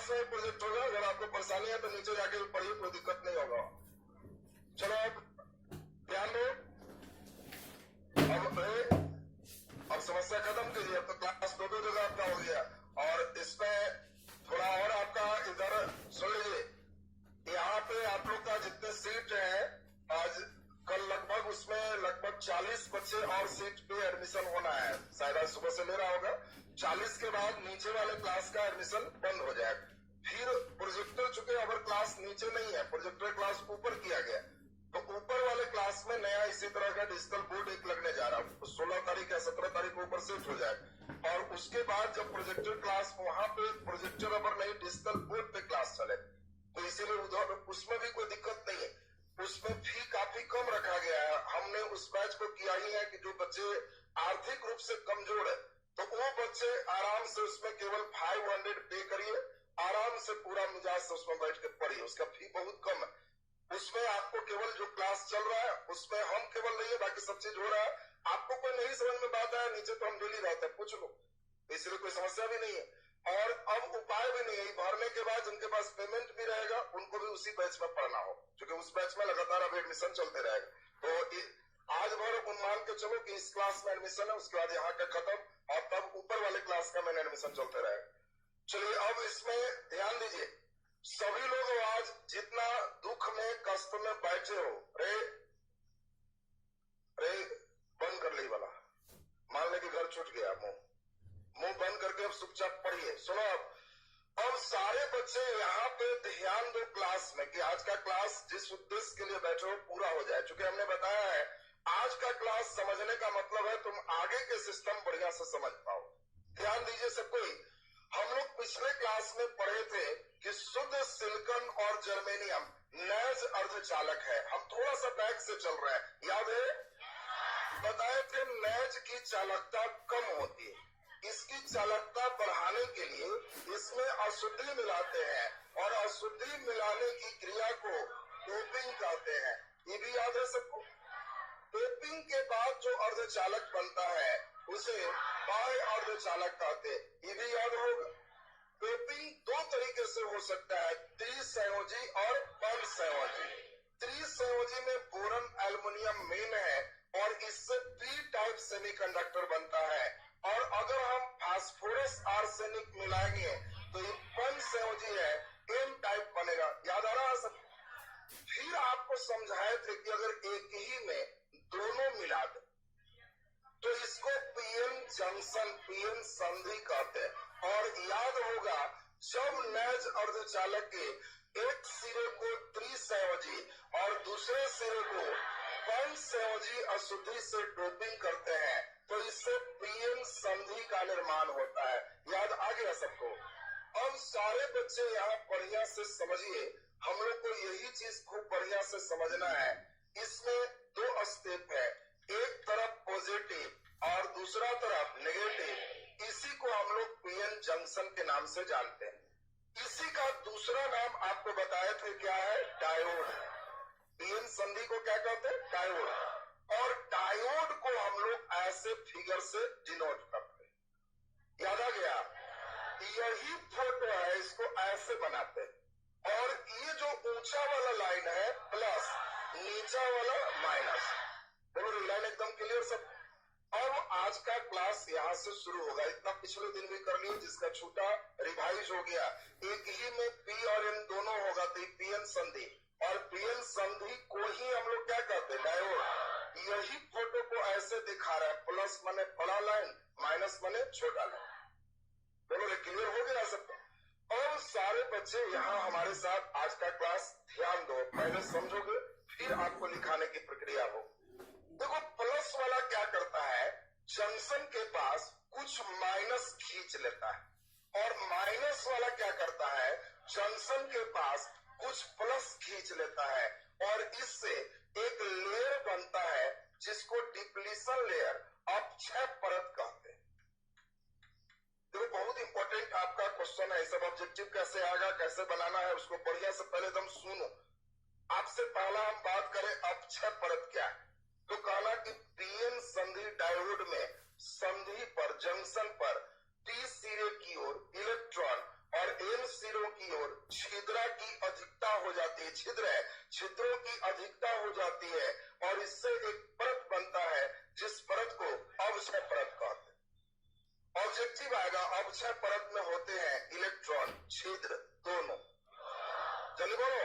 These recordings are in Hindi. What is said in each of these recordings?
क्लास में प्रोजेक्ट होगा। अगर आपको परेशानी है तो नीचे जाके पढ़िए, कोई दिक्कत नहीं होगा। चलो अब ध्यान दो। अब समस्या खत्म कीजिए। अब तो क्लास दो जगह आपका हो गया। और इसमें थोड़ा और आपका इधर सुन लीजिए, यहाँ पे आप लोग का जितने सीट है आज कल लगभग उसमें लगभग 40 बच्चे और सीट पे एडमिशन होना है। शायद आज सुबह से ले रहा होगा। 40 के बाद नीचे वाले क्लास का एडमिशन बंद हो जाएगा। फिर प्रोजेक्टर, चुके अगर क्लास नीचे नहीं है, प्रोजेक्टर क्लास ऊपर किया गया, तो ऊपर वाले क्लास में नया इसी तरह का डिजिटल बोर्ड एक लगने जा रहा है। 16 तारीख या 17 तारीख को ऊपर शिफ्ट हो जाएगा। और उसके बाद जब प्रोजेक्टर क्लास, वहां पे प्रोजेक्टर अगर नहीं डिजिटल बोर्ड पे क्लास चले, तो इसीलिए उधर उसमें भी कोई दिक्कत नहीं है। उसमें फी काफी कम रखा गया है। हमने उस बैच को किया ही है कि जो बच्चे आर्थिक रूप से कमजोर है, तो वो बच्चे आराम से उसमें केवल 500 पे करिए, आराम से पूरा मिजाज से उसमें बैठ के पढ़िए। उसका फी बहुत कम है। उसमें आपको केवल जो क्लास चल रहा है उसमें हम केवल नहीं है, बाकी सब चीज हो रहा है। आपको कोई नहीं समझ में बात आया, नीचे तो हम डेली रहते हैं, पूछ लो, इसलिए कोई समस्या भी नहीं है। और अब उपाय भी नहीं है। भरने के बाद जिनके पास पेमेंट भी रहेगा उनको भी उसी बैच में पढ़ना हो, क्योंकि उस बैच में लगातार अब एडमिशन चलते रहेगा। तो आज भर मान के चलो कि इस क्लास में एडमिशन है, उसके बाद यहाँ का खत्म, और तब ऊपर वाले क्लास का मैंने एडमिशन चलते रहेगा। चलिए अब इसमें ध्यान दीजिए। सभी लोग आज जितना दुख में कष्ट में बैठे हो, रे बंद कर ली वाला, मान ले कि घर छूट गया, मुंह बंद करके अब चुपचाप पढ़िए। सुनो अब सारे बच्चे यहाँ पे ध्यान दो क्लास में, कि आज का क्लास जिस उद्देश्य के लिए बैठे हो पूरा हो जाए। चूंकि हमने बताया है आज का क्लास समझने का मतलब है तुम आगे के सिस्टम बढ़िया से समझ पाओ। ध्यान दीजिए सब कोई। हम लोग पिछले क्लास में पढ़े थे कि शुद्ध सिलिकॉन और जर्मेनियम नैज अर्धचालक है। हम थोड़ा सा बैक से चल रहे हैं, याद है? बताए थे नैज की चालकता कम होती है, इसकी चालकता बढ़ाने के लिए इसमें अशुद्धि मिलाते हैं, और अशुद्धि मिलाने की क्रिया को डोपिंग कहते हैं। ये भी याद है सबको? डोपिंग के बाद जो अर्धचालक बनता है उसे बाह्य अर्धचालक कहते हैं। ये भी याद होगा। डोपिंग दो तरीके से हो सकता है, त्रिसंयोजी और पंचसंयोजी। त्रिसंयोजी में बोरन एल्युमिनियम मेन है और इससे पी टाइप सेमीकंडक्टर बनता है। और अगर हम फास्फोरस आर्सेनिक मिलाएंगे तो ये पंचसंयोजी है, एन टाइप बनेगा। याद आ रहा है सब? फिर आपको समझाए थे कि अगर एक ही में दोनों मिला दे तो इसको पीएन जंक्शन, पीएन संधि कहते हैं। और याद होगा जब नैज अर्धचालक के एक सिरे को त्रिसंयोजी और दूसरे सिरे को पंचसंयोजी अशुद्धि से डोपिंग करते हैं तो इससे पीएन संधि का निर्माण होता है। याद आ गया सबको? अब सारे बच्चे यहाँ बढ़िया से समझिए, हम लोग को यही चीज खूब बढ़िया से समझना है। इसमें दो स्टेप है, एक तरफ पॉजिटिव और दूसरा तरफ नेगेटिव। इसी को हम लोग पीएन जंक्शन के नाम से जानते हैं। इसी का दूसरा नाम आपको बताए थे क्या है? डायोड। पीएन संधि को क्या कहते हैं? डायोड। और डायोड को हम लोग ऐसे फिगर से डिनोट करते हैं। याद आ गया? यही फोटो है, इसको ऐसे बनाते हैं। और ये जो ऊंचा वाला लाइन है प्लस, नीचा वाला माइनस। बोलो लाइन एकदम क्लियर सब? अब आज का क्लास यहाँ से शुरू होगा। इतना पिछले दिन भी कर लिए, जिसका छूटा रिवाइज हो गया। एक ही में पी और एन दोनों होगा तो पीएन संधि, और पीएन संधि को ही हम लोग क्या कहते हैं? डायोड। यही फोटो को ऐसे दिखा रहा है, प्लस माने बड़ा लाइन, माइनस माने छोटा लाइन। बोलो क्लियर हो गया सबको? और सारे बच्चे यहाँ हमारे साथ आज का क्लास ध्यान दो, पहले समझोगे फिर आपको लिखाने की प्रक्रिया हो। देखो प्लस वाला क्या करता है, जंक्शन के पास कुछ माइनस खींच लेता है, और माइनस वाला क्या करता है, जंक्शन के पास कुछ प्लस खींच लेता है, और इससे एक लेयर बनता है जिसको डिप्लीशन लेयर, अपक्षय परत कहते हैं। देखो बहुत इंपॉर्टेंट आपका क्वेश्चन है, सब ऑब्जेक्टिव कैसे आएगा, कैसे बनाना है, उसको बढ़िया से पहले एकदम सुनो। आपसे पहला हम बात करें अपक्षय परत क्या है, तो कहना कि पीएन संधि डायोड में संधि पर, जंक्शन पर टी सिरे की ओर इलेक्ट्रॉन और एन सिरों छिद्रा की अधिकता हो जाती है, छिद्र है, छिद्रों की अधिकता हो जाती है और इससे एक परत बनता है जिस परत को अवक्षय परत कहते हैं। ऑब्जेक्टिव आएगा, अवक्षय परत में होते हैं इलेक्ट्रॉन छिद्र दोनों। चलिए बोलो,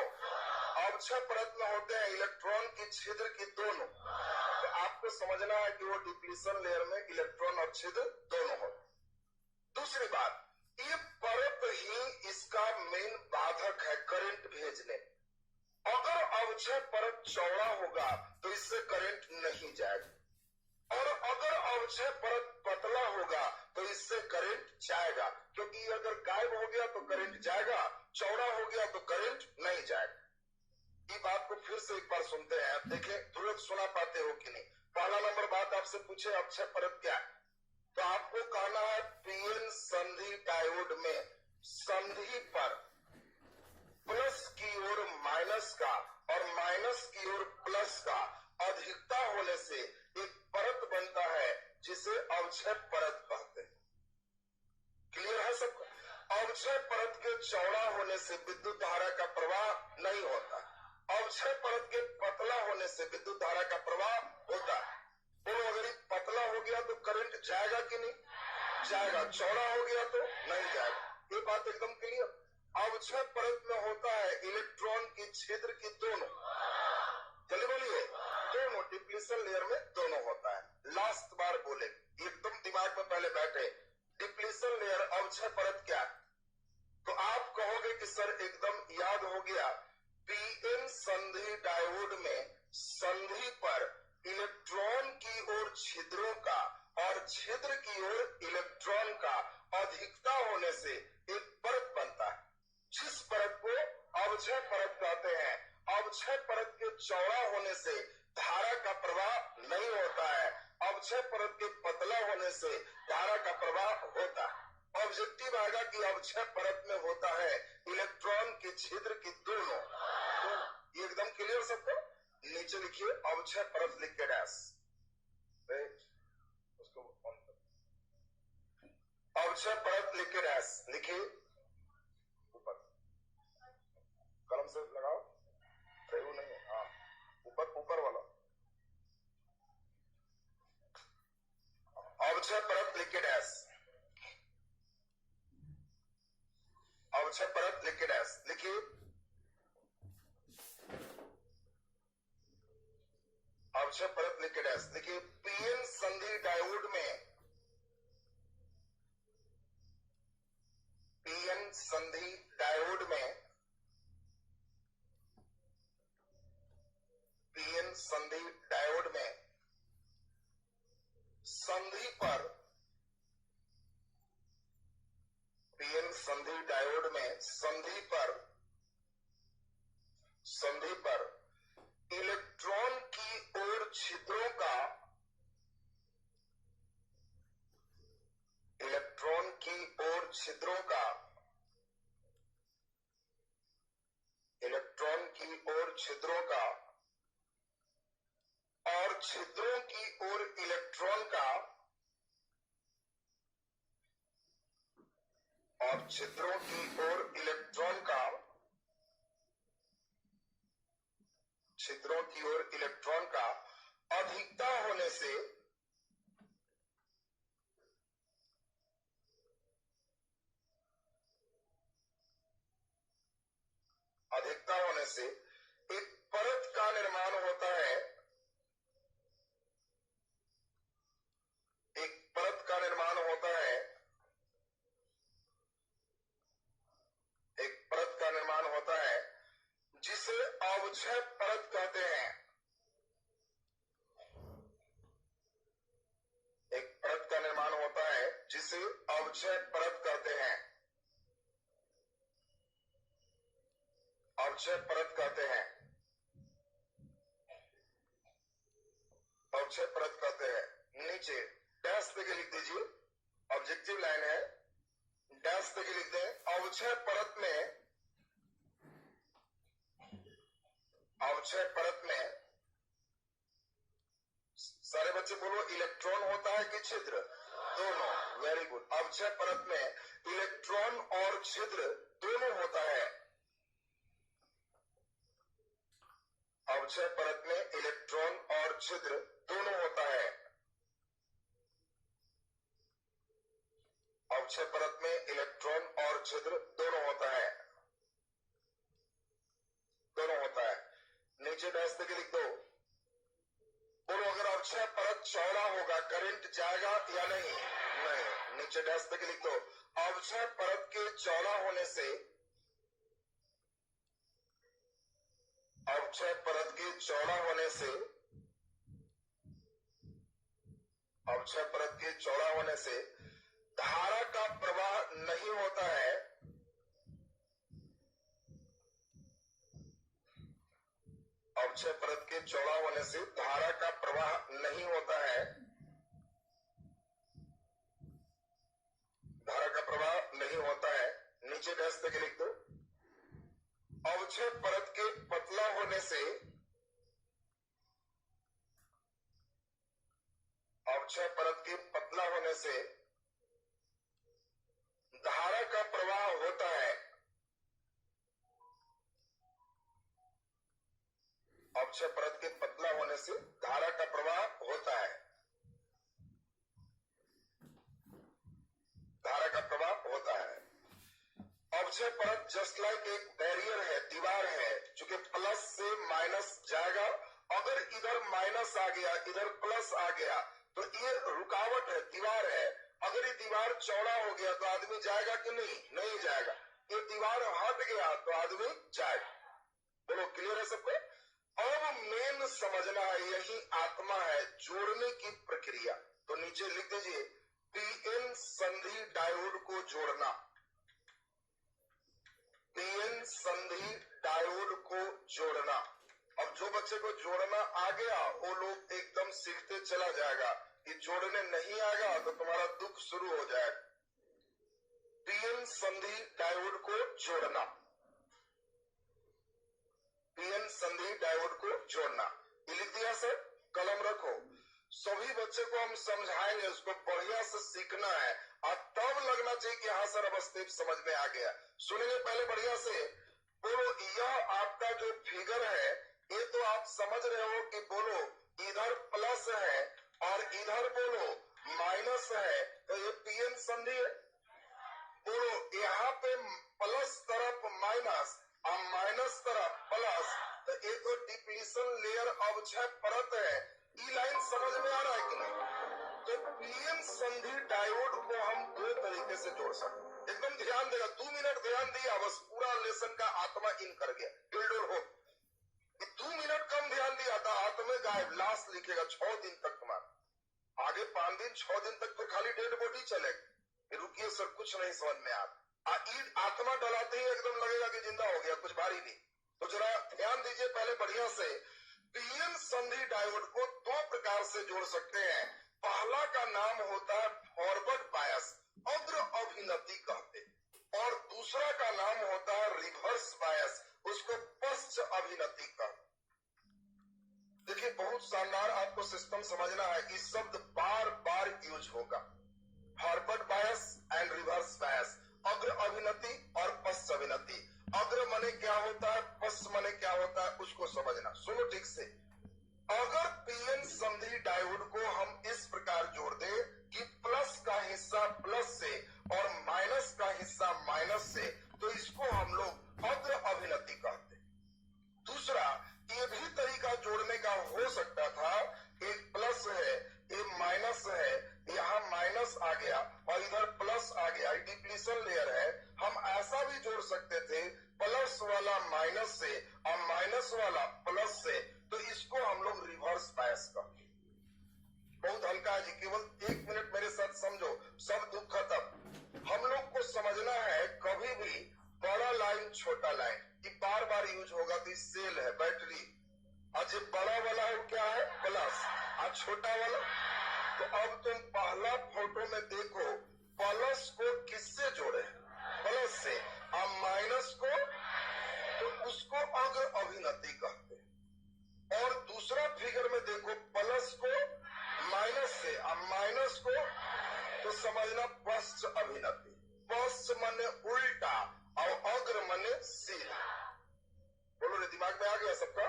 अवक्षय परत में होते हैं इलेक्ट्रॉन की छिद्र की दोनों। तो आपको समझना है कि वो डिप्लीशन लेयर में इलेक्ट्रॉन और छिद्र दोनों होते। दूसरी बात, ये परत ही इसका मेन बाधक है करंट भेजने। अगर अवक्षय परत चौड़ा होगा तो इससे करंट नहीं जाएगा और अगर अवक्षय परत पतला होगा तो इससे करंट जाएगा, क्योंकि अगर गायब हो गया तो करंट जाएगा, चौड़ा हो गया तो करंट नहीं जाएगा। ये बात को फिर से एक बार सुनते हैं, देखें तुरंत सुना पाते हो कि नहीं। पहला नंबर बात आपसे पूछे अवक्षय परत क्या है, तो आपको कहना है पीएन संधि डायोड में संधि पर प्लस की ओर माइनस का और माइनस की ओर प्लस का अधिकता होने से एक परत बनता है जिसे अवक्षय परत कहते हैं। क्लियर है सबको? अवक्षय परत के चौड़ा होने से विद्युत धारा का प्रवाह नहीं होता, अवक्षय परत के पतला होने से विद्युत धारा का प्रवाह होता है। बोलो, अगर पतला हो गया तो करंट जाएगा कि नहीं जाएगा, चौड़ा हो गया तो नहीं जाएगा। ये बात एकदम क्लियर। अवक्षय परत में होता है इलेक्ट्रॉन की छिद्र की दोनों, चलिए बोलिए, दोनों डिप्लीशन लेयर में दोनों होता है। लास्ट बार बोले, एकदम दिमाग में पहले बैठे, डिप्लीशन लेयर अवक्षय परत क्या है? तो आप कहोगे कि सर एकदम याद हो गया, पीएन संधि डायोड में संधि पर इलेक्ट्रॉन की ओर छिद्रों का और छिद्र की ओर इलेक्ट्रॉन का अधिकता होने से एक परत बनता है जिस परत को अवक्षय परत कहते हैं। अवक्षय परत के चौड़ा होने से धारा का प्रवाह नहीं होता है, अवक्षय परत के पतला होने से धारा का प्रवाह होता है। ऑब्जेक्टिव आएगा कि अवक्षय परत में होता है इलेक्ट्रॉन के छिद्र की दोनों। तो ये एकदम क्लियर सबको? नीचे लिखिए अवक्षय परत लिख के डैश, उसको ऑन कर, अवक्षय परत लिख के डैश लिखिए, ऊपर कलम से लगाओ, सही नहीं है, हाँ ऊपर ऊपर वाला अवक्षय परत लिख के डैश, अवक्षय परत लिख के डैश लिखिए, अवक्षय परत लिख के डैश लिखिए। पीएन संधि डायोड में, पीएन संधि डायोड में, पीएन संधि डायोड में संधि पर, पीएन संधि डायोड में संधि पर, संधि पर इलेक्ट्रॉन की ओर छिद्रों का, इलेक्ट्रॉन की ओर छिद्रों का, इलेक्ट्रॉन की ओर छिद्रों का और छिद्रों की ओर इलेक्ट्रॉन का, और छिद्रों की ओर इलेक्ट्रॉन का, छिद्रों की ओर इलेक्ट्रॉन का अधिकता होने से, अधिकता होने से एक परत का निर्माण होता है, एक परत का निर्माण होता है, एक परत का निर्माण होता है जिसे अवक्षय परत कहते हैं। एक परत का निर्माण होता है जिसे अवक्षय परत कहते हैं, अवक्षय परत कहते हैं, अवक्षय परत कहते हैं। नीचे डैश देके लिख दीजिए, ऑब्जेक्टिव लाइन है, डैश देके लिख दें। अवक्षय परत में, अवक्षय परत में सारे बच्चे बोलो, इलेक्ट्रॉन होता है कि छिद्र? दोनों। Very good. अवक्षय परत में इलेक्ट्रॉन और छिद्र दोनों होता है। अवक्षय परत में इलेक्ट्रॉन और छिद्र दोनों होता है। अवक्षय परत में इलेक्ट्रॉन और छिद्र दोनों होता है, दोनों होता है। नीचे डैश के लिख दो। बोलो अगर अवक्षय परत चौड़ा होगा करंट जाएगा या नहीं? नहीं। नीचे डैश के लिख दो। अवक्षय परत के चौड़ा होने से, अवक्षय परत के चौड़ा होने से, अवक्षय परत के चौड़ा होने से धारा का प्रवाह नहीं होता है। अवक्षय परत के चौड़ा होने से धारा का प्रवाह नहीं होता है, धारा का प्रवाह नहीं होता है। नीचे डैश के लिख दो। अवक्षय परत के पतला होने से, अवक्षय परत के पतला होने से धारा का प्रवाह होता है। अवक्षय परत के पतला होने से धारा का प्रवाह होता है, धारा का प्रवाह होता है। अवक्षय परत जस्ट लाइक एक बैरियर है, दीवार है, चूंकि प्लस से माइनस जाएगा। अगर इधर माइनस आ गया, इधर प्लस आ गया, तो ये रुकावट है, दीवार है। अगर ये दीवार चौड़ा हो गया तो आदमी जाएगा कि नहीं? नहीं जाएगा। ये दीवार हट गया तो आदमी जाएगा। बोलो क्लियर है सबको? अब मेन समझना है, यही आत्मा है, जोड़ने की प्रक्रिया। तो नीचे लिख दीजिए पीएन संधि डायोड को जोड़ना, पीएन संधि डायोड को जोड़ना। अब जो बच्चे को जोड़ना आ गया वो लोग एकदम सीखते चला जाएगा। ये जोड़ने नहीं आएगा तो तुम्हारा दुख शुरू हो जाएगा। पीएन संधि डायोड को जोड़ना, पीएन संधि डायोड को जोड़ना। ये लिख दिया सर, कलम रखो। सभी बच्चे को हम समझाएंगे, उसको बढ़िया से सीखना है और तब लगना चाहिए कि हाँ सर अब स्टेप समझ में आ गया। सुनेंगे पहले बढ़िया से। बोलो यह आपका जो फिगर है ये तो आप समझ रहे हो कि बोलो इधर प्लस है और इधर बोलो माइनस है, तो ये पीएन संधि है। बोलो यहाँ पे प्लस तरफ माइनस और माइनस तरफ प्लस, तो ये तो डिप्लीशन लेयर अवक्षय परत है। ई लाइन समझ में आ रहा है कि नहीं? तो पीएन संधि डायोड को हम दो तरीके से जोड़ सकते हैं। एकदम ध्यान देगा, 2 मिनट ध्यान दिया बस पूरा लेसन का आत्मा इन कर गया। बिल्डर हो 2 मिनट कम ध्यान दिया था आत्मा गायब। लास्ट लिखेगा 6 दिन तक तुम्हारा, आगे 5 दिन 6 दिन तक तो खाली डेड बॉडी चलेगा। रुकिए सर कुछ नहीं समझ में आता। आत्मा डलाते ही एकदम लगेगा कि जिंदा हो गया, कुछ भारी नहीं। तो जरा ध्यान दीजिए पहले बढ़िया से। पीएन संधि डायोड को 2 प्रकार से जोड़ सकते हैं। पहला का नाम होता है फॉरवर्ड बायस, अग्र अभिनति कहते, और दूसरा का नाम होता है रिवर्स बायस, उसको पश्च अभिनति कहते। देखिए बहुत शानदार आपको सिस्टम समझना है। इस शब्द बार बार यूज होगा, forward bias and reverse bias, अग्र अभिनति और पश्च अभिनति। अग्र माने क्या होता है, पश्च माने क्या होता है, उसको समझना। सुनो ठीक से। अगर पीएन संधि डायोड को हम इस प्रकार जोड़ दे कि प्लस का हिस्सा प्लस से और माइनस का हिस्सा माइनस से, तो इसको हम लोग अग्र अभिनति कहते। दूसरा ये भी तरीका जोड़ने का हो सकता था, एक प्लस है एक माइनस है, यहाँ माइनस आ गया और इधर प्लस आ गया, डिप्लीशन लेयर है। हम ऐसा भी जोड़ सकते थे प्लस वाला माइनस से और माइनस वाला प्लस से, तो इसको हम लोग रिवर्स बायस कहते। बहुत हल्का है जी, केवल 1 मिनट मेरे साथ समझो, सब दुख खत्म। हम लोग को समझना है कभी भी बड़ा लाइन छोटा लाइन कि बार बार यूज होगा तो सेल है बैटरी, और जो बड़ा वाला है क्या है प्लस, और छोटा वाला। तो अब तुम पहला फोटो में देखो प्लस को किससे जोड़े, प्लस से, और माइनस को तो उसको अग्र अभिनति कहते हैं। और दूसरा फिगर में देखो प्लस को माइनस से और माइनस को तो समझना पश्च अभिनति। पश्च माने उल्टा और अग्र माने सीधा। बोलो रे दिमाग में आ गया सबका?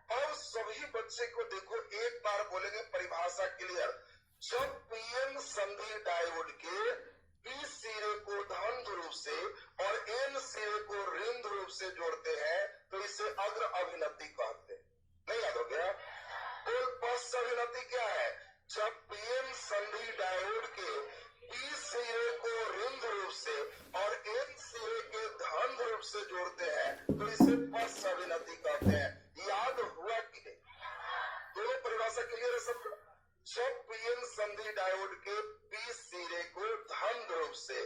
अब सभी बच्चे को देखो, एक बार बोलेंगे परिभाषा क्लियर। जब पीएन संधि डायोड के पी सिरे को धन ध्रुव से और एन सिरे को ऋण ध्रुव से जोड़ते हैं तो इसे अग्र अभिनति कहते हैं। नहीं याद हो गया? बोल, पश्च अभिनति क्या है? जब पीएन संधि डायोड के पी सिरे को ऋण ध्रुव से और एन सिरे के धन ध्रुव से जोड़ते हैं तो इसे पश्च अभिनति कहते हैं। याद हुआ कि नहीं? दोनों परिभाषा क्लियर है सबको? जब पीएन संधि डायोड के पी सिरे को धन ध्रुव से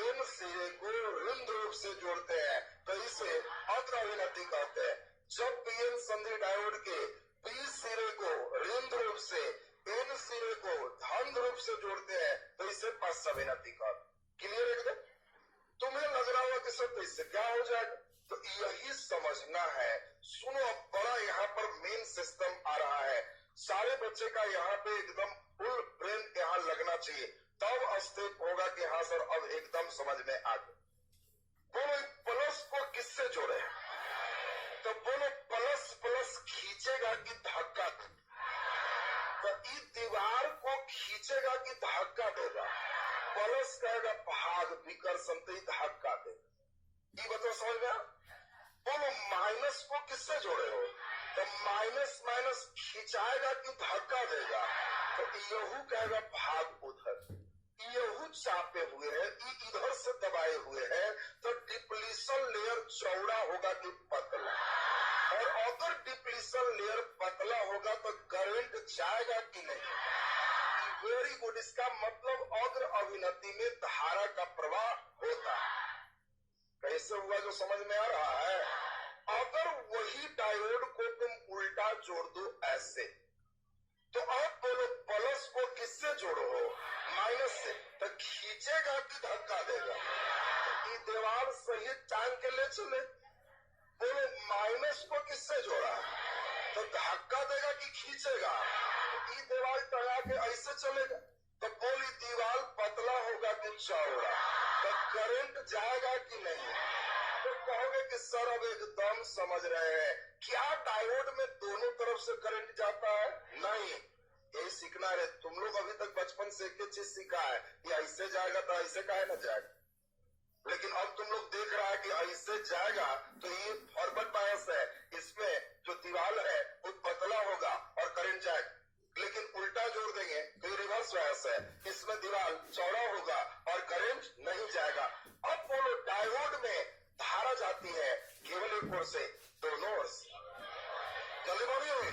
एन सिरे को ऋण ध्रुव से जोड़ते हैं तो इसे अग्र अभिनति कहते हैं। जब पीएन संधि डायोड के पी सिरे को ऋण ध्रुव से एन सिरे को धन ध्रुव से जोड़ते हैं तो इसे पश्च अभिनति कहते हैं। क्लियर है एकदम? तुम्हें लग रहा होगा कि सर तो इससे क्या हो जाएगा, तो यही समझना है। सुनो, अब बड़ा यहाँ पर मेन सिस्टम आ रहा है। सारे बच्चे का यहाँ पे एकदम फुल ब्रेन यहाँ लगना चाहिए, तब स्टेप होगा कि हाँ सर अब एकदम समझ में आ गया। बोलो प्लस को किससे जोड़े? तो बोलो प्लस प्लस खींचेगा कि धक्का? तो इस दीवार को खींचेगा कि धक्का देगा? प्लस कहेगा भाग विकर्षण, तो धक्का देगा। ये बताओ समझ में? बोलो माइनस को किससे जोड़े हो? तो माइनस माइनस खिंचाएगा कि धक्का देगा? तो यहू कहेगा भाग उधर। यहू चापे हुए है, इधर से दबाए हुए है, तो डिप्लीशन लेयर चौड़ा होगा कि पतला? और अगर डिप्लीशन लेयर पतला होगा तो करंट जाएगा कि नहीं? Very good. इसका मतलब अग्र अभिनति में धारा का प्रवाह होता है। कैसे हुआ जो समझ में आ रहा है? अगर वही डायोड को तुम उल्टा जोड़ दो ऐसे, तो अब बोलो प्लस को किससे जोड़ो हो? माइनस से। तो खींचेगा कि धक्का देगा? ये दीवार सही टांग के ले चले। बोलो माइनस को किससे जोड़ा? तो धक्का देगा कि खींचेगा? ये दीवार टंगा के ऐसे चलेगा। तो बोली दीवार पतला होगा कि चौड़ा? तो करंट जाएगा कि नहीं? तो कहोगे कि सर अब एकदम समझ रहे हैं। क्या डायोड में दोनों तरफ से करंट जाता है? नहीं। ये सीखना है। तुम लोग अभी तक बचपन से एक चीज सीखा है कि ऐसे जाएगा तो ऐसे काहे ना जाएगा, लेकिन अब तुम लोग देख रहा है कि ऐसे जाएगा तो ये फॉरवर्ड बायस है, इसमें जो दीवार है वो पतला होगा और करंट जाएगा। लेकिन उल्टा जोड़ देंगे तो ये रिवर्स बायस है, इसमें दीवार चौड़ा होगा और करंट नहीं जाएगा। अब बोलो डायोड में धारा जाती है केवल एक ओर से, दोनों ओर से। जल्दी बोलिए।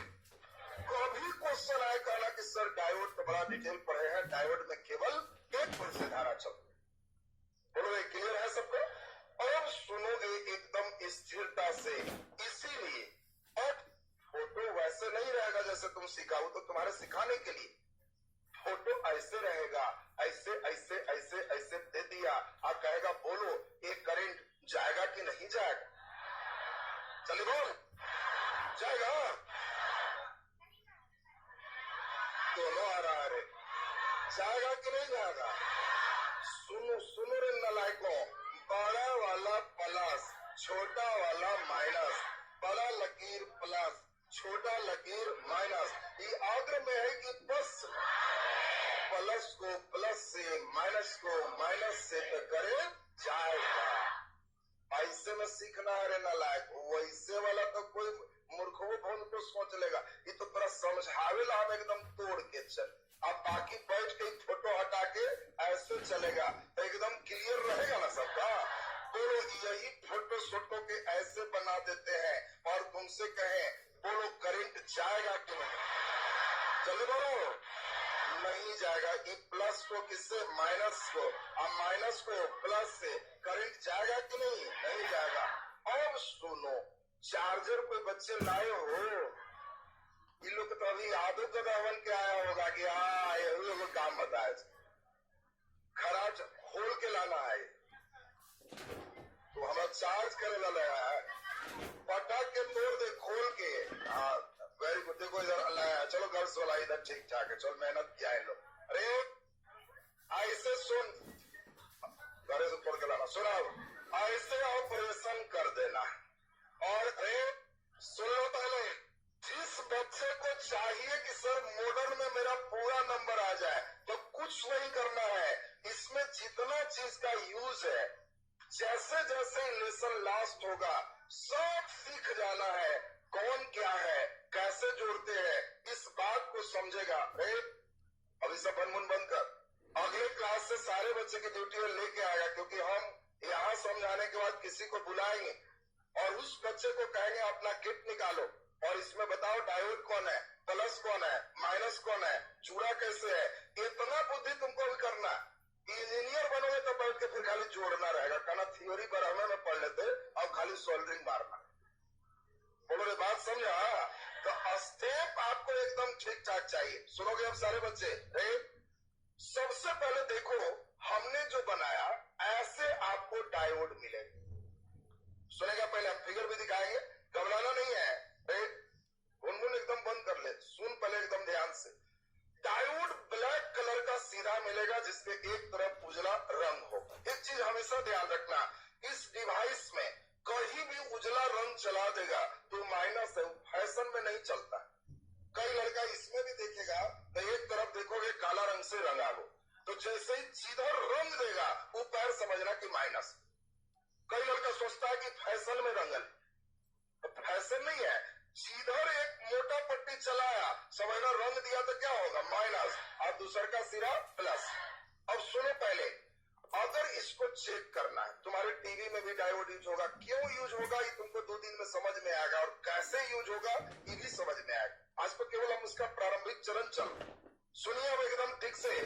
कभी क्वेश्चन आए कहना कि सर डायोड तो बड़ा डिटेल पढ़े हैं, डायोड में केवल एक ओर से धारा चलती है। बोलो ये क्लियर है सबको? और अब सुनोगे एकदम स्थिरता से। इसीलिए अब फोटो वैसे नहीं रहेगा जैसे तुम सिखाओ, तो तुम्हारे सिखाने के लिए फोटो ऐसे रहेगा, ऐसे ऐसे ऐसे ऐसे दे दिया और कहेगा बोलो ये करंट जाएगा कि नहीं जाएगा? चलिए बोल, जाएगा? दोनों आ रहा है, जाएगा कि नहीं जाएगा? सुनो सुनो रे नलायकों, बड़ा वाला प्लस, छोटा वाला माइनस, बड़ा लकीर प्लस, छोटा लकीर माइनस, ये अग्र में है कि बस प्लस को प्लस से, माइनस को माइनस से तो करे जाएगा। ऐसे में सीखना है रे नलायक। वैसे वाला तो कोई मूर्खों फोन को सोच लेगा, ये तो पूरा समझावे ला हम एकदम तोड़ के चल। अब बाकी बैठ के फोटो हटा के ऐसे चलेगा तो एकदम क्लियर रहेगा ना सबका। बोलो यही फोटो सोटो के ऐसे बना देते हैं और तुमसे कहें बोलो करंट जाएगा कि नहीं? चलो बोलो नहीं जाएगा। ये प्लस को किससे? माइनस को, और माइनस को प्लस से करंट जाएगा कि नहीं? नहीं जाएगा। अब सुनो, चार्जर कोई बच्चे लाए हो? ये लोग तो अभी आदो कदावन के आया होगा कि हाँ ये काम बताए, खराज खोल के लाना है तो हमारा चार्ज करे वाला है, पटक के तोड़ दे खोल के। हाँ वेरी गुड। देखो इधर लाया, चलो गर्ल्स वाला इधर ठीक ठाक है, चलो मेहनत किया है लोग। अरे ऐसे सुन, घरे से तोड़ के लाना, सुना ऐसे ऑपरेशन कर देना। और अरे सुन लो पहले, जिस चाहिए कि सर मॉडर्न में मेरा पूरा नंबर आ जाए, तो कुछ नहीं करना है। इसमें जितना चीज का यूज है, जैसे जैसे लेसन लास्ट होगा सब सीख जाना है। कौन क्या है, कैसे जोड़ते हैं, इस बात को समझेगा। अभी सब बनमुन बंद कर, अगले क्लास से सारे बच्चे की ड्यूटी लेके आएगा, क्योंकि हम यहाँ समझाने के बाद किसी को बुलाएंगे और उस बच्चे को कहेंगे अपना किट निकालो और इसमें बताओ डायोड कौन है, प्लस कौन है, माइनस कौन है, जुड़ा कैसे है। इतना बुद्धि तुमको भी करना। इंजीनियर बनोगे तो बैठ के फिर खाली जोड़ना रहेगा, कहना थियोरी बराबर में पढ़ लेते और खाली सोल्डरिंग मारना। बोलो रे बात समझा? तो स्टेप आपको एकदम ठीक ठाक चाहिए। सुनोगे अब सारे बच्चे? सबसे पहले देखो हमने जो बनाया, ऐसे आपको डायोड मिलेगा। सुनेगा पहले हम फिगर भी दिखाएंगे, घबराना नहीं है। गुनगुन एकदम बंद कर ले, सुन पहले एकदम ध्यान से। डायोड ब्लैक कलर का सीधा मिलेगा जिसके एक तरफ उजला रंग होगा। एक चीज हमेशा ध्यान रखना, इस डिवाइस में कहीं भी उजला रंग चला देगा तो माइनस है, फैशन में नहीं चलता। कई लड़का इसमें भी देखेगा तो एक तरफ देखोगे काला रंग से रंगा हो, तो जैसे ही जिधर रंग देगा वो पैर समझना कि माइनस। कई लड़का सोचता है कि फैशन में रंगल, तो फैशन नहीं है। जिधर एक मोटा पट्टी चलाया समझना रंग दिया तो क्या होगा, माइनस, और दूसर का सिरा प्लस। अब सुनो पहले, अगर इसको चेक करना है, तुम्हारे टीवी में भी डायोड यूज होगा। क्यों यूज होगा ये तुमको 2 दिन में समझ में आएगा, और कैसे यूज होगा ये भी समझ में आएगा। आज तो केवल हम उसका प्रारंभिक चरण चल। सुनिए अब एकदम ठीक से।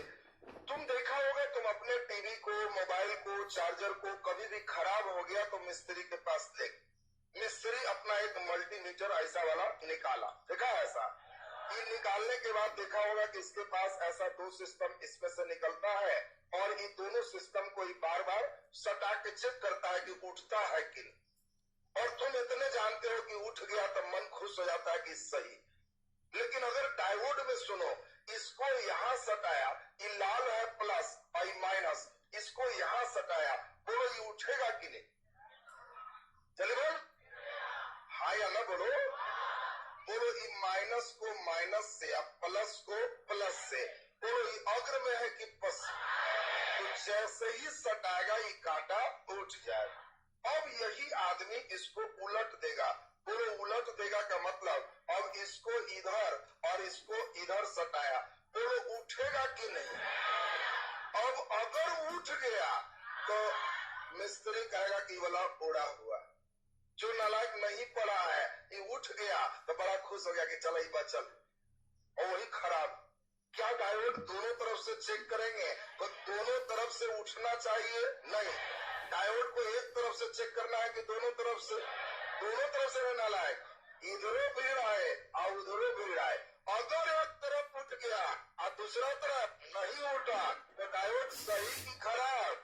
तुम देखा होगा, तुम अपने टीवी को, मोबाइल को, चार्जर को कभी भी खराब हो गया तो मिस्त्री के पास ले, मिस्त्री अपना एक मल्टीमीटर ऐसा वाला निकाला, देखा ऐसा। ये निकालने के बाद देखा होगा कि इसके पास ऐसा 2 सिस्टम इसमें से निकलता है, और ये दोनों सिस्टम को बार बार सटा के चेक करता है कि उठता है कि नहीं। और तुम इतने जानते हो कि उठ गया तो मन खुश हो जाता है कि सही। लेकिन अगर डायोड में सुनो, इसको यहां सटाया, ये लाल है प्लस और ये माइनस, इसको यहां सटाया, बोलो ये उठेगा कि नहीं? चलिए बोल, हाँ या ना बोलो। बोलो ये माइनस को माइनस से या प्लस को प्लस से, बोलो ये अग्र में है कि पश्चिम? तो जैसे ही सटाएगा ये कांटा उठ जाएगा। अब यही आदमी इसको उलट देगा, बोलो उलट देगा का मतलब, अब इसको इधर और इसको इधर सटाया, बोलो उठेगा कि नहीं? अब अगर उठ गया तो मिस्त्री कहेगा कि वाला उड़ा हुआ। जो नालायक नहीं पड़ा है ये उठ गया तो बड़ा खुश हो गया कि चल ही बचल, और वही खराब। क्या डायोड दोनों तरफ से चेक करेंगे तो दोनों तरफ से उठना चाहिए? नहीं, डायोड को एक तरफ से चेक करना है कि दोनों तरफ से? दोनों तरफ से रहना लायक, इधरों भीड़ आए और उधरों भीड़ आए। अगर एक तरफ उठ गया और दूसरा तरफ नहीं उठा तो डायोड सही की खराब?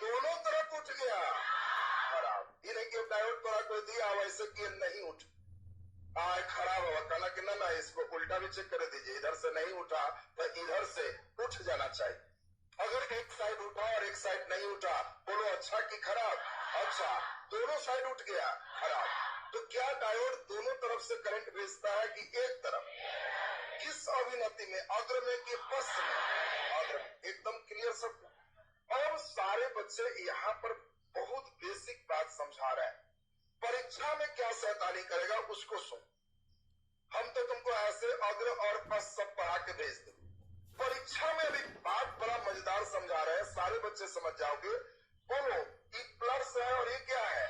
दोनों तरफ उठ गया खराब। ये नहीं कि डायोड थोड़ा कोई दिया वैसे कि नहीं उठ खराब हुआ, कहना कि ना इसको उल्टा भी चेक कर दीजिए, इधर से नहीं उठा तो इधर से उठ जाना चाहिए। अगर एक साइड उठा और एक साइड नहीं उठा, बोलो अच्छा कि खराब? अच्छा, दोनों साइड उठ गया खराब। तो क्या डायोड दोनों तरफ से करंट भेजता है कि एक तरफ? किस अभिनति में, अग्र में कि पश्च में? अग्र में। एकदम क्लियर सब। अब सारे बच्चे यहाँ पर बहुत बेसिक बात समझा रहे हैं। परीक्षा में क्या शैतानी करेगा उसको सुन। हम तो तुमको ऐसे अग्र और पश्च सब पढ़ा के भेज दे। परीक्षा में अभी बात बड़ा मजेदार समझा रहे हैं, सारे बच्चे समझ जाओगे। बोलो ये प्लस है और ये क्या है?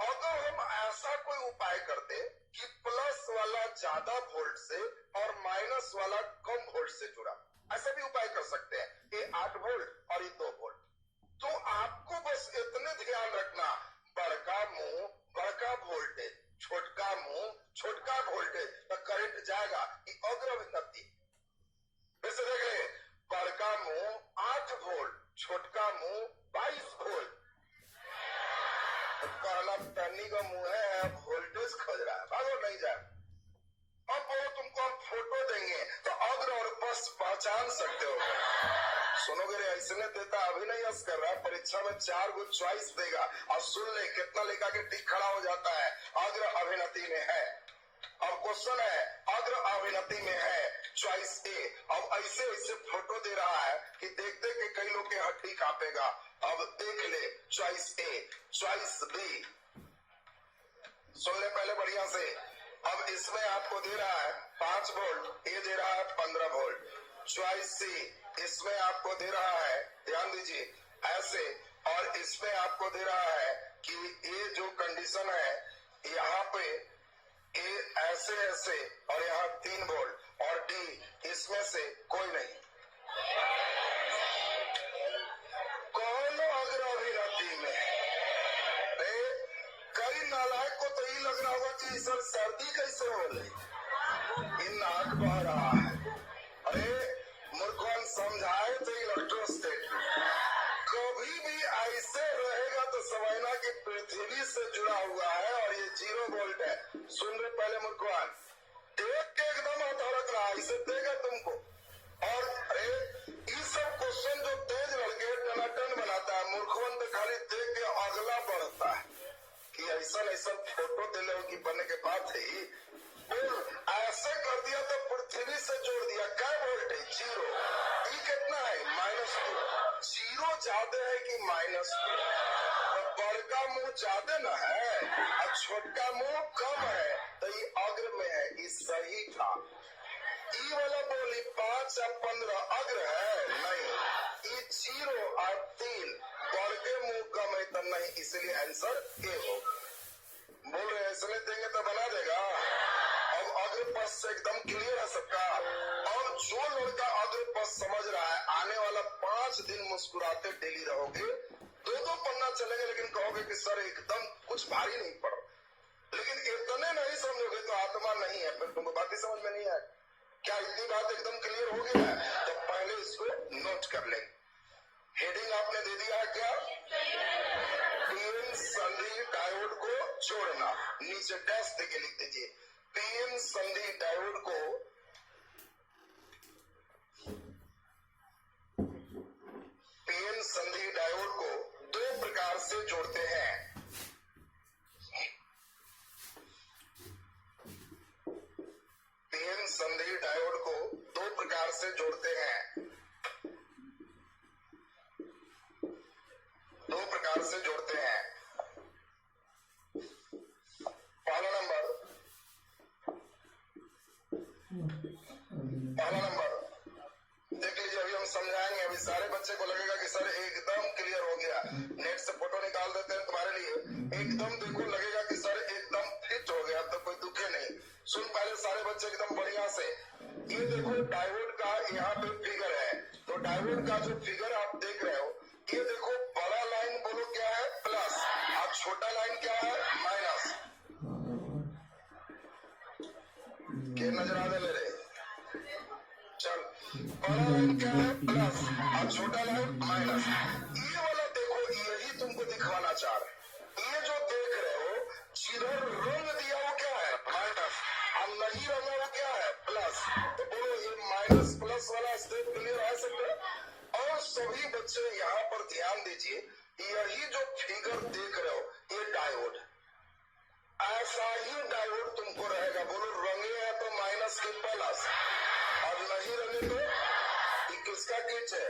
अगर हम ऐसा कोई उपाय करते कि प्लस वाला ज्यादा वोल्ट से और माइनस वाला कम वोल्ट से जुड़ा, ऐसा भी उपाय कर सकते हैं। ये 8 वोल्ट और ये 2 वोल्ट। तो आपको बस इतने ध्यान रखना, बड़का मुंह बड़का वोल्टेज, छोटका मुंह छोटका वोल्टेज, तो करंट जाएगा। ये अग्र अभिनति। वैसे देख ले, बड़का मुंह 8 वोल्ट, छोटका मुंह 22 वोल्ट। कहना टर्नी का मुंह है, वोल्टेज खोज रहा है, भागो नहीं जाए। अब वो तुमको हम फोटो देंगे तो अग्र और पश्च पहचान सकते हो। सुनोगे रे, ऐसे देता अभी नहीं हंस कर रहा, परीक्षा में 4 गो चॉइस देगा और सुन ले कितना लेकर के टिक खड़ा हो जाता है, अग्र अभिनति में है। अब क्वेश्चन है अग्र अभिनति में है चॉइस ए। अब ऐसे ऐसे फोटो दे रहा है कि देखते कि कई लोग के हड्डी कांपेगा। अब देख ले चॉइस ए, चॉइस बी, सुन ले पहले बढ़िया से। अब इसमें आपको दे रहा है 5 वोल्ट, ये दे रहा है 15 वोल्ट। चॉइस सी, इसमें आपको दे रहा है, ध्यान दीजिए ऐसे, और इसमें आपको दे रहा है कि ये जो कंडीशन है यहाँ पे ये ऐसे ऐसे और यहाँ 3 वोल्ट, और डी इसमें से कोई नहीं। कौन अग्र अभिनति में? अरे कई नालायक को तो ये लग रहा होगा कि सर सर्दी कैसे हो रही, इन नाक बह रहा है। अरे मूर्खों समझाए तो इलेक्ट्रोस्टेट कभी भी ऐसे रहेगा तो समझना कि पृथ्वी से जुड़ा हुआ है और ये 0 वोल्ट है। सुन रहे पहले मूर्खवान, देख के एकदम अधरक रहा है, इसे देगा तुमको। और अरे ये सब क्वेश्चन जो तेज लड़के टनाटन बनाता है, मूर्खवन तो खाली देख के अगला बढ़ता है कि ऐसा ऐसा फोटो दे लो कि बनने के बाद ही ऐसे कर दिया तो पृथ्वी से जोड़ दिया। क्या वोल्ट है? 0। ये कितना है? -2। 0 ज्यादा है कि -2? बड़का मुंह ज्यादा न है और छोटका मुंह कम है, तो ये अग्र में है, ये सही था। ई वाला बोली 5 या 15 अग्र है नहीं, ये 0 और 3 बड़के मुंह कम है तो नहीं, इसलिए आंसर ए हो। बोल रहे इसलिए देंगे तो बना देगा। अब अग्र पथ से एकदम क्लियर है सबका। और जो लड़का अग्र पथ समझ रहा है, आने वाला 5 दिन मुस्कुराते डेली रहोगे, 2-2 पन्ना चलेंगे, लेकिन कहोगे कि सर एकदम कुछ भारी नहीं पड़। लेकिन इतने नहीं समझोगे तो आत्मा नहीं है, फिर तुमको बात ही समझ में नहीं आए। क्या इतनी बात एकदम क्लियर हो गया है? तो पहले इसको नोट कर ले। हेडिंग आपने दे दिया है क्या? पीएन संधि डायोड को जोड़ना, नीचे डैश देके लिख दीजिए पीएन संधि डायोड को पीएन संधि डायोड को 2 प्रकार से जोड़ते हैं। पीएन संधि डायोड को 2 प्रकार से जोड़ते हैं। 2 प्रकार से जोड़ते हैं। पहला नंबर देख लीजिए, अभी हम समझाएंगे। अभी सारे बच्चे को लगेगा कि सर एकदम क्लियर हो गया, नेट से फोटो निकाल देते हैं तुम्हारे लिए, एकदम देखो लगेगा कि सर एकदम फिट हो गया, तो कोई दुखे नहीं। सुन पहले सारे बच्चे एकदम बढ़िया से, ये देखो डायोड का यहाँ पे फिगर है, तो डायोड का जो फिगर आप देख रहे हो, ये देखो बड़ा लाइन बोलो क्या है? प्लस, और छोटा लाइन क्या है? माइनस। क्या नजर आ रहा है? चल, बड़ा लाइन क्या है? प्लस, और छोटा लाइन माइनस। ये वाला देखो, यही तुमको दिखवाना चाह रहे। ये जो देख रहे हो, जिधर रंग दिया वो क्या है? माइनस, और नहीं रंगा वो क्या है? प्लस। तो बोलो ये माइनस प्लस वाला स्टेप क्लियर है सबको? और सभी बच्चे यहाँ पर ध्यान दीजिए, यही जो फिगर देख रहे हो, ये डायोड, ऐसा ही डायोड तुमको रहेगा। बोलो रंगे है तो माइनस के प्लस, और नहीं रंगे तो ये किसका किच है?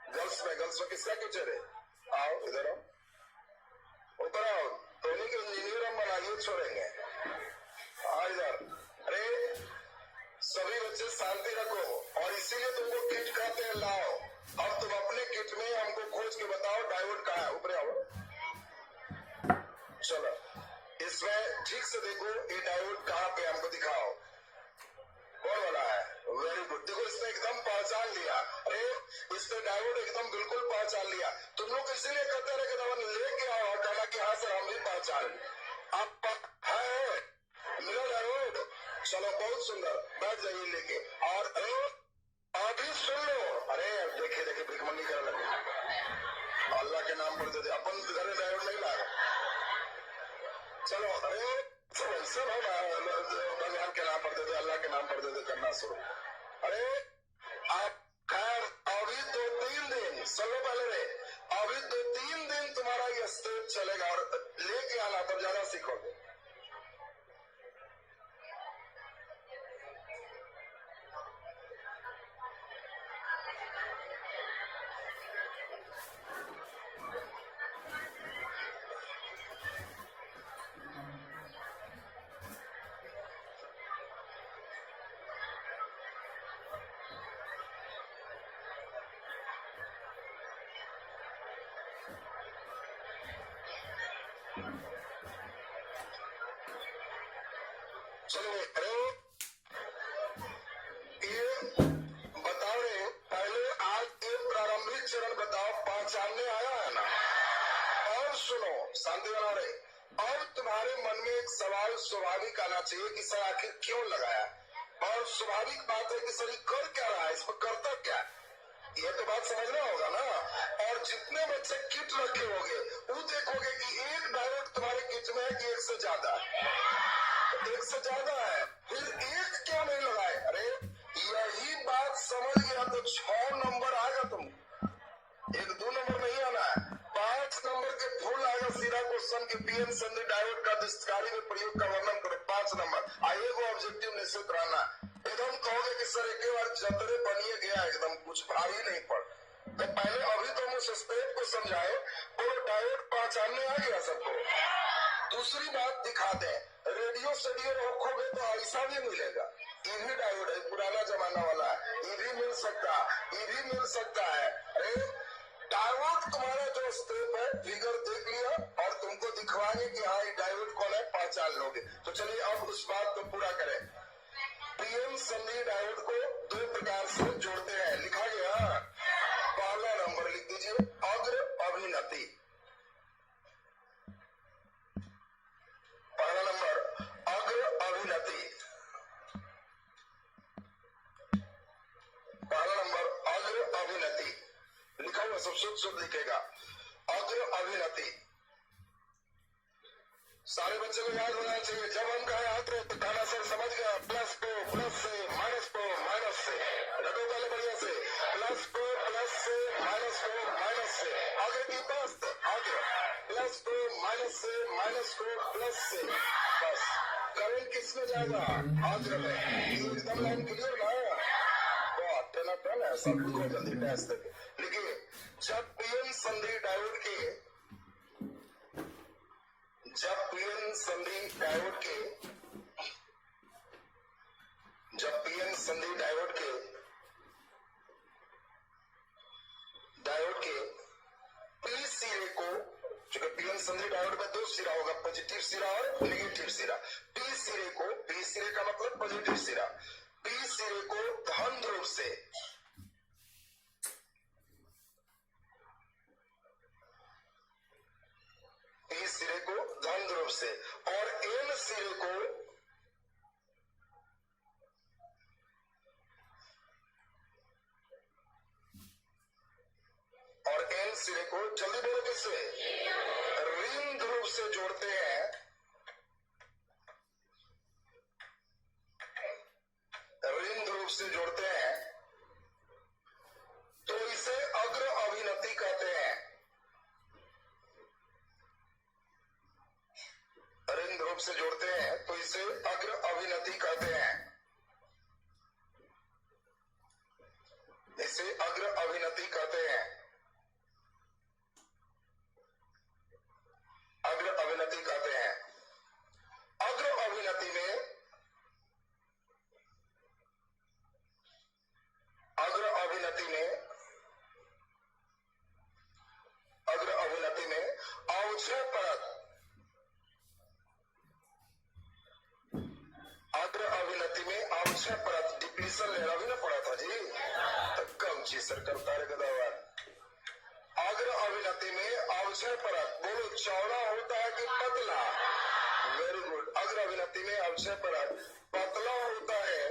गर्ल्स में किसका किच है रे? आओ इधर आओ, ऊपर आओ, धोनी के इंजीनियर हम बनाइए छोड़ेंगे। हाँ इधर। अरे सभी बच्चे शांति रखो, और इसीलिए तुमको किट कहते हैं। लाओ, अब तुम अपने किट में हमको खोज के बताओ डायोड कहाँ है। ऊपर आओ, चलो इसमें ठीक से देखो, ये डायोड कहाँ पे हमको दिखाओ, कौन वाला है? वेरी गुड, देखो इसने एकदम पहचान लिया। अरे इसने डायोड एकदम बिल्कुल पहचान लिया। तुम लोग इसीलिए कहते रहे कि लेके आओ और कहना कि हाँ सर हम भी पहचान। अब है मिला डायोड, चलो बहुत सुंदर, बैठ जाइए लेके। और अभी सुन लो, अरे देखे देखे भिखमंगी करने लगे, अल्लाह के नाम पर दे दे, अपन घरे डायोड नहीं लाए। चलो अरे सब भगवान के नाम पर दे दे, अल्लाह के नाम पर दे दे करना शुरू। अरे आप खैर अभी 2-3 दिन, चलो पहले रे, अभी 2-3 दिन तुम्हारा ये स्टेप चलेगा, और लेके आना तब ज्यादा सीखोगे। चलो अरे ये बताओ रे, पहले आज ये प्रारंभिक चरण बताओ, पहचानने आया है ना। और सुनो शांति बना रहे, और तुम्हारे मन में एक सवाल स्वाभाविक आना चाहिए कि सर आखिर क्यों लगाया, और स्वाभाविक बात है कि सर कर क्या रहा है, इसमें करता क्या, ये तो बात समझना होगा ना। और जितने बच्चे किट रखे होंगे वो देखोगे कि एक डायोड तुम्हारे किट में है कि एक से ज्यादा है, फिर एक क्यों नहीं लगाए। अरे यही बात समझ गया तो 6 नंबर आएगा, तुम 1-2 नंबर नहीं आना है, 5 नंबर के फुल आएगा सीधा क्वेश्चन के पीएन संधि डायोड का दस्तकारी में प्रयोग का वर्णन करो, 5 नंबर आइए। वो ऑब्जेक्टिव निश्चित रहना, एकदम कहोगे कि सर एक बार जतरे बनिए गया, एकदम कुछ भारी नहीं पड़। तो पहले अभी तो हम उस स्टेप को समझाए, वो डायोड पहचानने आ गया सबको। दूसरी बात दिखा दे, रेडियो स्टूडियो रखोगे तो ऐसा भी मिलेगा, ईवी डायोड है, पुराना जमाना वाला है, ईवी मिल सकता है। अरे डायोड तुम्हारा जो स्टेप है फिगर देख लिया और तुमको दिखवाएंगे कि हाँ ये डायोड कौन है, पहचान लोगे। तो चलिए अब उस बात को पूरा करें। पीएन संधि डायोड को 2 प्रकार से जोड़ते हैं, लिखा गया। पहला नंबर लिख दीजिए, अग्र अभिनति। पहला नंबर अग्र अभिनति, पहला नंबर अग्र अभिनति लिखा हुआ, सब शुद्ध लिखेगा, अग्र अभिनति। सारे बच्चे को याद होना चाहिए, जब हम कहे आते तो कहना सर समझ गया, प्लस को प्लस से, माइनस को माइनस से, रटो पहले बढ़िया से, प्लस को प्लस से, माइनस को माइनस से, आगे की प्लस आगे, प्लस को माइनस से, माइनस को प्लस से, बस करंट किस में जाएगा, अग्र में। एकदम लाइन क्लियर ना, बहुत टन है, सब लिखो जल्दी टेस्ट करके लिखिए। जब पीएन संधि डायोड के जब पीएन संधि डायोड के पी सिरे को, जो पीएन संधि डायोड में 2 सिरा होगा, पॉजिटिव सिरा और नेगेटिव सिरा। पी सिरे का मतलब पॉजिटिव सिरा, पी सिरे को धन ध्रुव से और एन सिरे को जल्दी बोलो किससे, ऋण ध्रुव से जोड़ते हैं, तो इसे अग्र अभिनति कहते हैं। ऋण ध्रुव से जोड़ते हैं तो इसे अग्र अभिनति कहते हैं, इसे अग्र अभिनति कहते हैं, अग्र अभिनति कहते हैं। अग्र अभिनति में अवक्षय परत, अग्र अभिनति में अवक्षय परत डिप्लीशन लेना भी ना पड़ा था जी, तो कम चीज सर करता है गदावार। अग्र अभिनति में अवक्षय परत, बोलो चौड़ा होता है कि पतला, वेरी गुड। अग्र अभिनति में अवक्षय परत पतला होता है,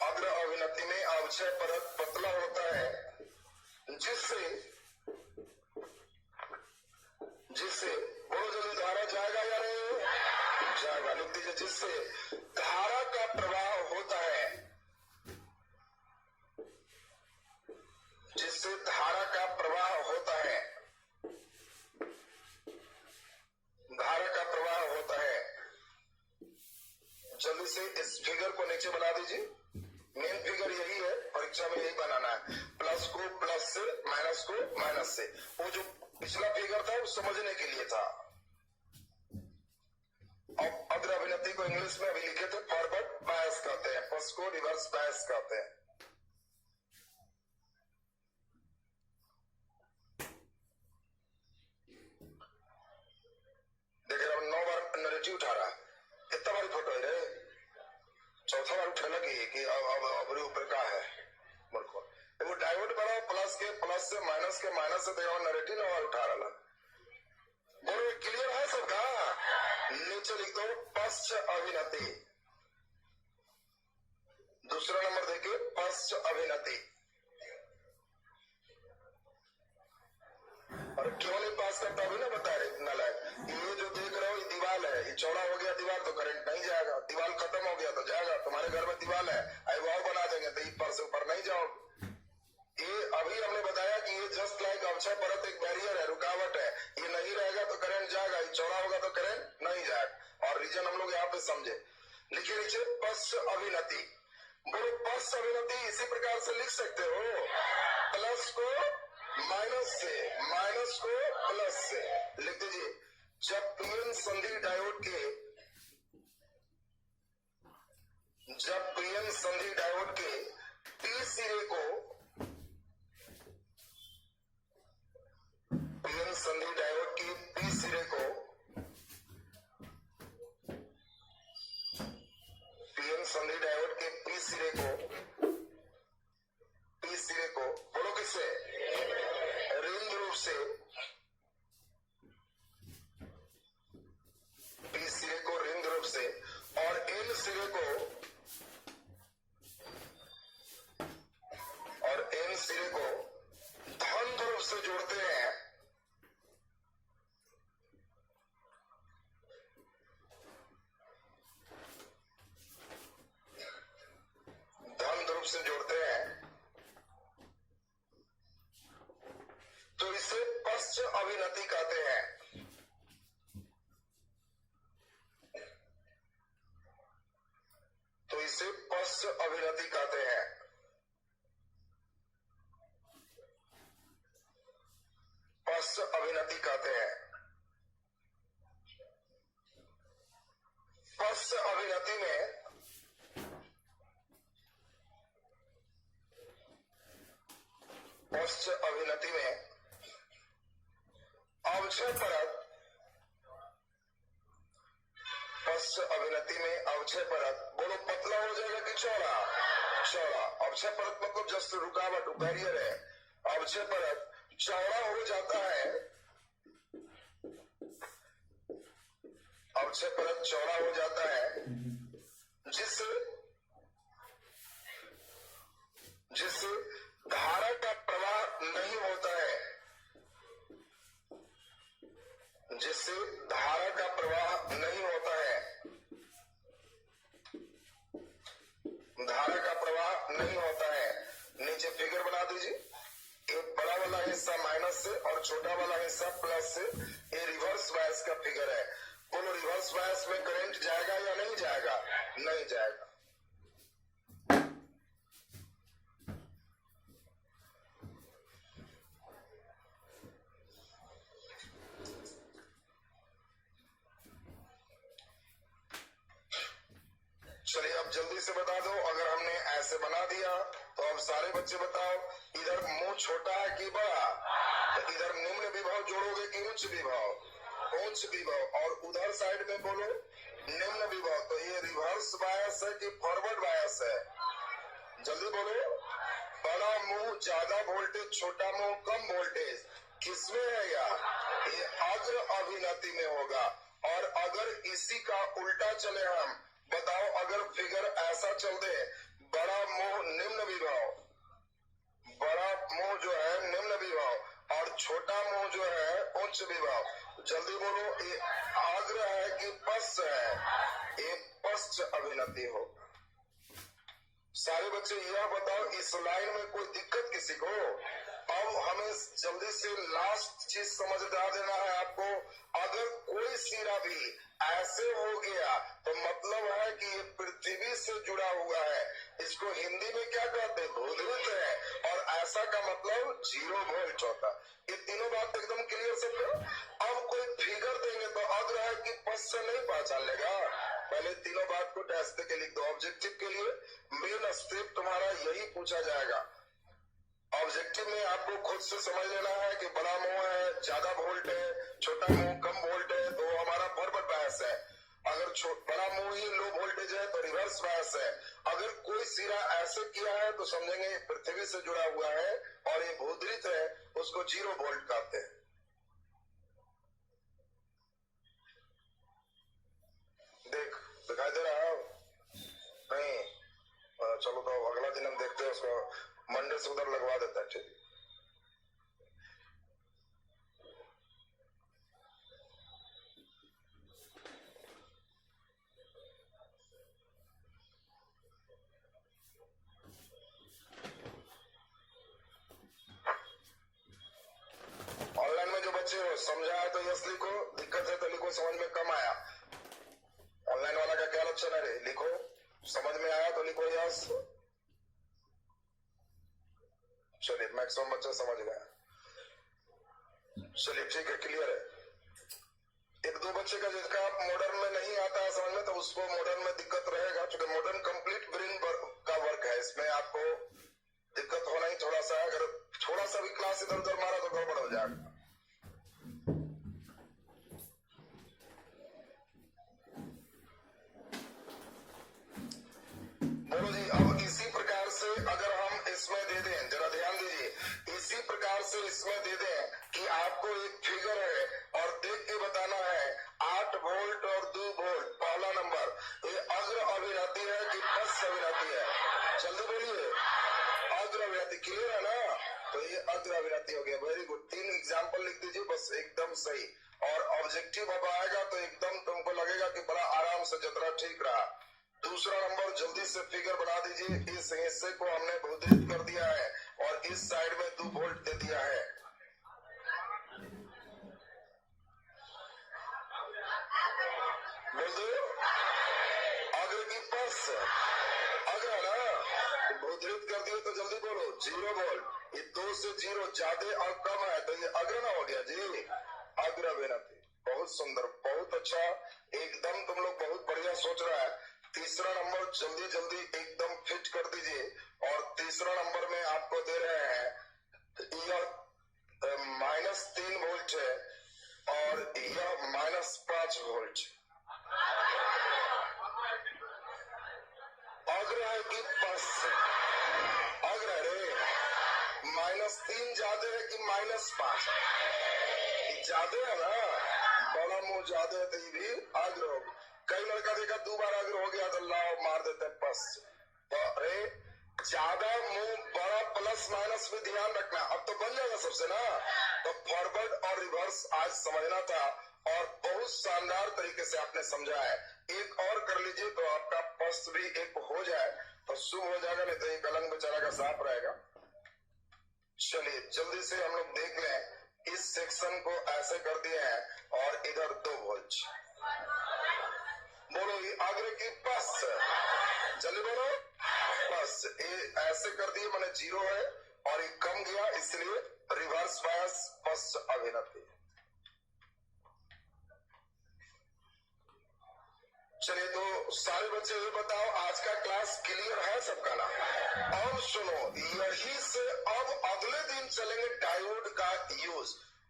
अग्र अभिनति में अवक्षय परत पतला होता है, जिससे बोलो जल्दी, धारा जाएगा या नहीं जाएगा, लिख दीजिए, जिससे धारा का प्रवाह होता है, जिससे धारा का प्रवाह होता है, धारा का प्रवाह होता है। जल्दी से इस फिगर को नीचे बना दीजिए, मेन फिगर यही है, परीक्षा में यही बनाना है, प्लस को प्लस से, माइनस को माइनस से। वो जो पिछला फिगर था वो समझने के लिए था। अब अग्र अभिनति को इंग्लिश में अभी लिखे थे फॉरवर्ड बायस कहते हैं, फर्स्ट को रिवर्स बायस कहते हैं। नरेटिव उठा रहा है। कितना बारी फोटो है रे, चौथा बार उठने लगी कि अब ऊपर का है मेरे को। वो डायोड बनाओ, प्लस के प्लस से माइनस के माइनस से देखो नरेटिव ना उठा रहा। बोलो क्लियर है सबका? नीचे लिख दो पश्च अभिनति। दूसरा नंबर देखिए पश्च अभिनति। और क्यों नहीं पास करता अभी ना बता रहे इतना लाइक। ये जो देख रहे हो ये दीवार है, ये चौड़ा हो गया दीवार तो करंट नहीं जाएगा, दीवार खत्म हो गया तो जाएगा। तुम्हारे घर में दीवार है, आई वाव बना देंगे तो ऊपर से ऊपर नहीं जाओ। ये अभी हमने बताया कि ये जस्ट लाइक अवक्षय परत एक बैरियर है, रुकावट है। ये नहीं रहेगा तो करंट जाएगा, ये चौड़ा होगा तो करंट नहीं जाएगा। और रीजन हम लोग यहाँ पे समझे। लिखिए नीचे पश्च अभिनति। बोलो पश्च अभिनति इसी प्रकार से लिख सकते हो, प्लस को माइनस से, माइनस को प्लस से लिख दीजिए। जब पीएन संधि डायोड के, जब पीएन संधि डायोड के पी सिरे को, पीएन संधि डायोड की पी सिरे को, पीएन संधि डायोड के पी सिरे को, पी सिरे को बोलो किससे? रिंग रूप से, पी सिरे को रिंग रूप से और एन सिरे को, और एन सिरे को धन रूप से जोड़ते हैं। धन रूप से जोड़ते हैं तो इसे पश्च अभिनति कहते हैं। तो इसे पश्च अभिनति कहते हैं। पश्च अभिनति कहते हैं। पश्च अभिनति में पश्च अभिनति में अवक्षय परत, पश्च अभिनति में अवक्षय परत बोलो पतला हो जाएगा कि चौड़ा? चौड़ा। अवक्षय परत मतलब जस्ट रुकावट, बैरियर है। अवक्षय परत चौड़ा हो जाता है, अवक्षय परत चौड़ा हो जाता है जिससे, जिससे धारा का प्रवाह नहीं होता है, जिससे धारा का प्रवाह नहीं होता है, धारा का प्रवाह नहीं होता है। नीचे फिगर बना दीजिए। एक बड़ा वाला हिस्सा माइनस से और छोटा वाला हिस्सा प्लस से। ये रिवर्स बायस का फिगर है। बोलो रिवर्स बायस में करंट जाएगा या नहीं जाएगा? नहीं जाएगा। चलिए अब जल्दी से बता दो। अगर हमने ऐसे बना दिया तो अब सारे बच्चे बताओ इधर मुंह छोटा है कि बड़ा? तो इधर निम्न विभव जोड़ोगे कि उच्च विभव? उच्च विभव। और उधर साइड में बोलो निम्न विभव। तो ये रिवर्स बायस है कि फॉरवर्ड बायस है? जल्दी बोलो। बड़ा मुंह ज्यादा वोल्टेज, छोटा मुंह कम वोल्टेज, किसमें है ये अग्र अभिनति में होगा। और अगर इसी का उल्टा चले हम, बताओ अगर फिगर ऐसा चल दे, बड़ा मुंह निम्न विभव, बड़ा मुंह जो है निम्न विभव और छोटा मुंह जो है उच्च विभव, जल्दी बोलो ये अग्र है कि पश्च है? ये पश्च अभिनति हो। सारे बच्चे यह बताओ इस लाइन में कोई दिक्कत किसी को? अब हमें जल्दी से लास्ट चीज समझदार देना है आपको। अगर कोई सिरा भी ऐसे हो गया तो मतलब है कि ये पृथ्वी से जुड़ा हुआ है। इसको हिंदी में क्या कहते हैं? भूध्रुत है। और ऐसा का मतलब 0 वोल्ट होता। ये तीनों बात एकदम क्लियर सबको। अब कोई फिगर देंगे तो अग्र है कि पश्च से नहीं पहचान लेगा। पहले तीनों बात को टेस्ट के लिख दो। ऑब्जेक्टिव के लिए मेन स्टेप तुम्हारा यही पूछा जाएगा। ऑब्जेक्टिव में आपको खुद से समझ लेना है कि बड़ा मुंह है ज्यादा वोल्ट है, छोटा मुंह कम वोल्ट है, तो हमारा फॉरवर्ड बायस है। रिवर्स बायस है। अगर कोई सिरा ऐसे किया है तो समझेंगे ये पृथ्वी से जुड़ा हुआ है और ये भूदृत है, उसको 0 वोल्ट कहते हैं। देख दिखाई दे रहा है नहीं? चलो तो अगला दिन हम देखते हैं उसको, मंडे से उधर लगवा देता है। ठीक, ऑनलाइन में जो बच्चे हो समझा है तो यस लिखो, दिक्कत है तो लिखो समझ में कम आया। ऑनलाइन वाला का क्या लक्षण है रे? लिखो समझ में आया तो लिखो यस। चलिए मैक्सिमम बच्चे समझ गए। चलिए ठीक है, क्लियर है। एक दो बच्चे का जिसका मॉडर्न में नहीं आता है समझ में, तो उसको मॉडर्न में दिक्कत रहेगा, क्योंकि मॉडर्न कंप्लीट ब्रेन का वर्क है, इसमें आपको दिक्कत होना ही थोड़ा सा। अगर थोड़ा सा भी क्लास इधर उधर मारा तो गड़बड़ हो जाएगा। बोलो जी। अब इसी प्रकार से अगर हम इसमें दे दें, जरा ध्यान दीजिए, इसी प्रकार से इसमें दे दें कि आपको एक फिगर है और देख के बताना है 8 वोल्ट और 2 वोल्ट। पहला नंबर, ये अग्र अभिनति है कि पश्च अभिनति है? जल्दी बोलिए। अग्र अभिनति, क्लियर है ना? तो ये अग्र अभिनति हो गया। Very good. 3 एग्जाम्पल लिख दीजिए बस, एकदम सही। और ऑब्जेक्टिव अब आएगा तो एकदम तुमको लगेगा कि बड़ा आराम से जतरा ठीक रहा। दूसरा नंबर, जल्दी से फिगर बना दीजिए। इस हिस्से को हमने भूदृत कर दिया है और इस साइड में 2 वोल्ट दे दिया है। बोल दो अग्र की पश्च, अग्र ना भूदृत कर दिए तो जल्दी बोलो 0 वोल्ट। ये 2 से 0 ज्यादा और कम है तो ये अग्र ना हो गया जी, अग्र अभिनति। बहुत सुंदर, बहुत अच्छा, एकदम तुम लोग बहुत बढ़िया सोच रहा है। तीसरा नंबर जल्दी जल्दी एकदम फिट कर दीजिए। और तीसरा नंबर में आपको दे रहे हैं यह -3 वोल्ट है और यह -5 वोल्ट। अग्र है कि पश्च? अग्र रे। -3 ज्यादा है कि -5? ज्यादा है ना, बड़ा मुंह ज्यादा है तो ये भी अग्र हो। कई लड़का देखा 2 बार अग्र हो गया तो लाओ मार देते हैं पश्च। तो अरे ज्यादा मुंह बड़ा प्लस माइनस में ध्यान रखना। अब तो बन जाएगा सबसे ना। तो फॉरवर्ड और रिवर्स आज समझना था और बहुत शानदार तरीके से आपने समझा है। एक और कर लीजिए तो आपका पश्च भी एक हो जाए तो शुभ हो जाएगा, नहीं तो एक अलंग बेचारा का साफ रहेगा। चलिए जल्दी से हम लोग देख लें। इस सेक्शन को ऐसे कर दिए हैं और इधर 2 वोल्ट। बोलो ये अग्र की पश्च, जल्दी बोलो पश्च। ये ऐसे कर दिए मैंने 0 है और ये कम गया, इसलिए रिवर्स बायस पश्च अभिनति। चलिए तो सारे बच्चे ये बताओ आज का क्लास क्लियर है सबका ना? और सुनो, यही से अब अगले दिन चलेंगे डायोड का यूज।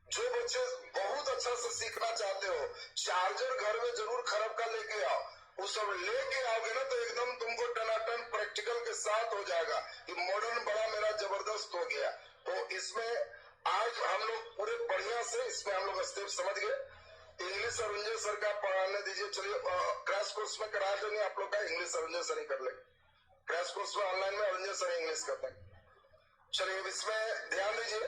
जो बच्चे बहुत अच्छा से सीखना चाहते हो, चार्जर घर में जरूर खराब कर लेके आओ। वो सब लेके आओगे ना तो एकदम तुमको टनाटन प्रैक्टिकल के साथ हो जाएगा कि मॉडर्न बड़ा मेरा जबरदस्त हो गया। तो इसमें आज हम लोग पूरे बढ़िया से इसमें हम लोग स्टेप समझ गए। इंग्लिश अरुंजय सर का पढ़ाने दीजिए। चलिए क्रैश कोर्स में करा देंगे आप लोग का, इंग्लिश अरुंजय सर ही कर लेंगे। क्रैश कोर्स में ऑनलाइन में अरुंजय सर इंग्लिश करते हैं। चलिए इसमें ध्यान दीजिए।